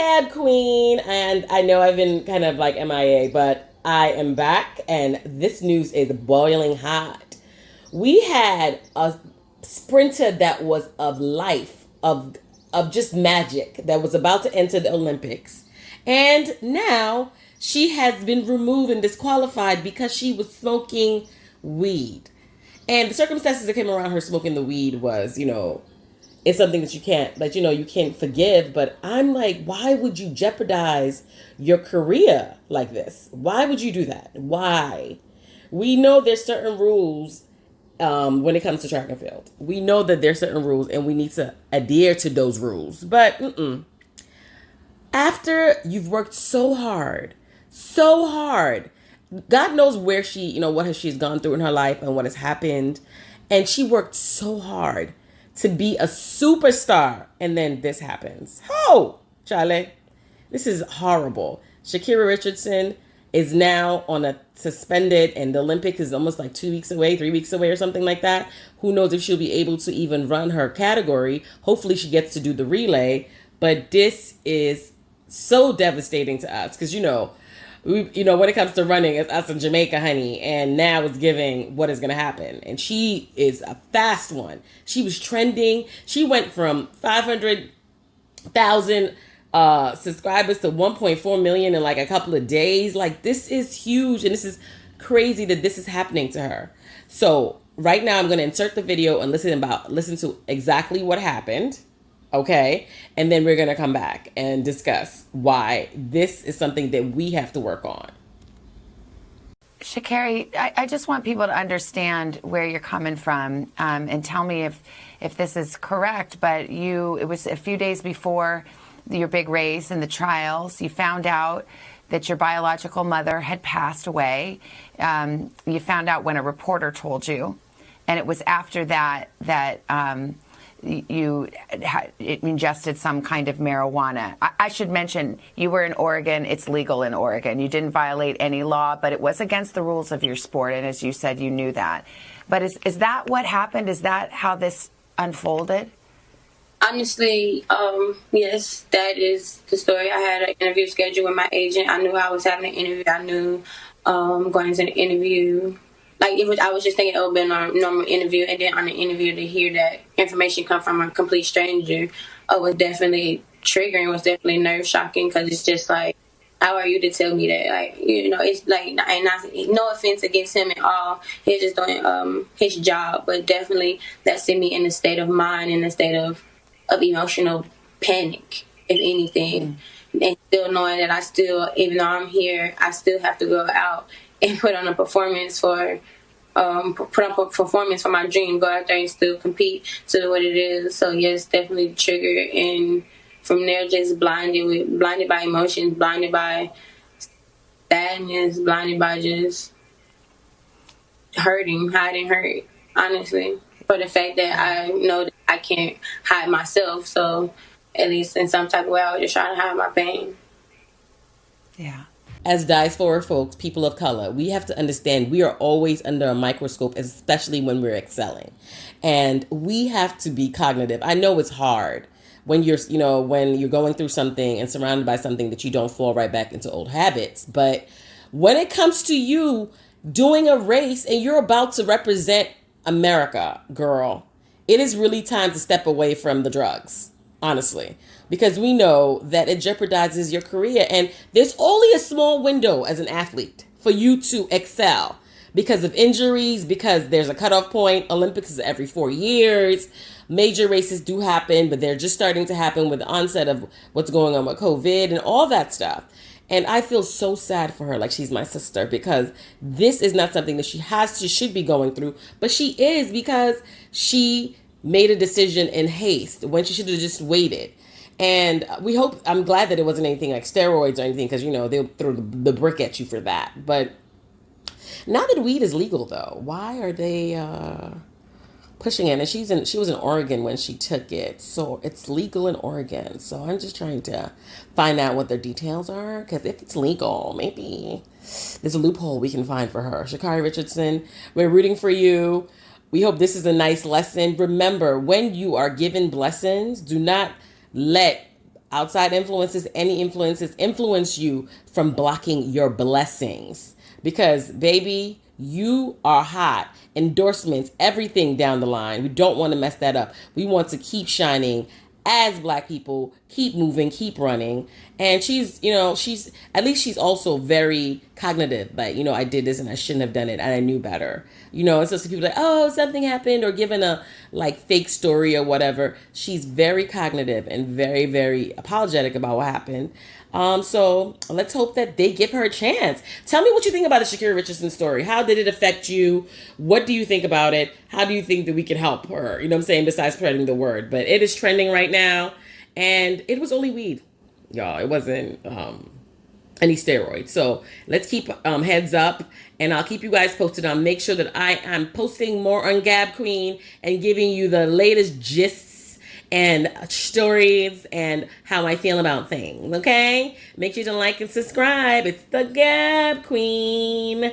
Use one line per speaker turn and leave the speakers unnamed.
recap, Queen. And I know I've been kind of like MIA, but I am back, and this news is boiling hot. We had a sprinter that was of life, of just magic, that was about to enter the Olympics. And now she has been removed and disqualified because she was smoking weed. And the circumstances that came around her smoking the weed was, it's something that you can't forgive. But I'm like, why would you jeopardize your career like this? Why would you do that? Why? We know there's certain rules when it comes to track and field. We know that there's certain rules and we need to adhere to those rules. But after you've worked so hard, God knows where what she's gone through in her life and what has happened. And she worked so hard to be a superstar. And then this happens. Oh, Charlie, this is horrible. Sha'Carri Richardson is now on a suspended, and the Olympic is almost like 2 weeks away, 3 weeks away or something like that. Who knows if she'll be able to even run her category. Hopefully she gets to do the relay. But this is so devastating to us because, when it comes to running, it's us in Jamaica, honey. And now it's giving what is going to happen. And she is a fast one. She was trending. She went from 500,000 subscribers to 1.4 million in like a couple of days. Like, this is huge. And this is crazy that this is happening to her. So right now I'm going to insert the video and listen to exactly what happened. Okay. And then we're going to come back and discuss why this is something that we have to work on.
Sha'Carri, I just want people to understand where you're coming from, and tell me if this is correct. But it was a few days before your big race in the trials, you found out that your biological mother had passed away. You found out when a reporter told you, and it was after that you ingested some kind of marijuana. I should mention, you were in Oregon. It's legal in Oregon. You didn't violate any law, but it was against the rules of your sport. And as you said, you knew that. But is that what happened? Is that how this unfolded?
Honestly, yes, that is the story. I had an interview scheduled with my agent. I knew I was having an interview. I knew going into the interview, I was just thinking it would be a normal interview, and then on the interview to hear that information come from a complete stranger was definitely triggering, was definitely nerve shocking, because it's just like, how are you to tell me that? It's like, and no offense against him at all. He's just doing his job, but definitely that sent me in a state of mind, in a state of emotional panic, if anything. And still knowing that even though I'm here, I still have to go out and put on a performance for my dream, go out there and still compete to what it is. So yes, definitely triggered, and from there just blinded by emotions, blinded by sadness, blinded by just hiding hurt, honestly, for the fact that I know that I can't hide myself. So at least in some type of way, I was just trying to hide my pain.
Yeah.
As diaspora folks, people of color, we have to understand we are always under a microscope, especially when we're excelling. And we have to be cognitive. I know it's hard when you're going through something and surrounded by something that you don't fall right back into old habits. But when it comes to you doing a race and you're about to represent America, girl, it is really time to step away from the drugs, honestly, because we know that it jeopardizes your career. And there's only a small window as an athlete for you to excel because of injuries, because there's a cutoff point. Olympics is every 4 years. Major races do happen, but they're just starting to happen with the onset of what's going on with COVID and all that stuff. And I feel so sad for her, like she's my sister, because this is not something that she should be going through, but she is, because she made a decision in haste when she should have just waited. And I'm glad that it wasn't anything like steroids or anything, because, they'll throw the brick at you for that. But now that weed is legal, though, why are they pushing it? And she was in Oregon when she took it, so it's legal in Oregon. So I'm just trying to find out what their details are, because if it's legal, maybe there's a loophole we can find for her. Sha'Carri Richardson, we're rooting for you. We hope this is a nice lesson. Remember, when you are given blessings, do not let outside influences, any influences influence you from blocking your blessings. Because, baby, you are hot. Endorsements, everything down the line. We don't want to mess that up. We want to keep shining as Black people, keep moving, keep running. And she's at least she's also very cognitive. Like, I did this and I shouldn't have done it and I knew better. And so some people are like, oh, something happened, or given a like fake story or whatever. She's very cognitive and very, very apologetic about what happened. So let's hope that they give her a chance. Tell me what you think about the Sha'Carri Richardson story. How did it affect you? What do you think about it? How do you think that we can help her? You know what I'm saying? Besides spreading the word. But it is trending right now. And it was only weed. Y'all, it wasn't any steroids. So let's keep heads up. And I'll keep you guys posted on. Make sure that I am posting more on Gab Queen and giving you the latest gists and stories and how I feel about things. Okay? Make sure to like and subscribe. It's the Gab Queen.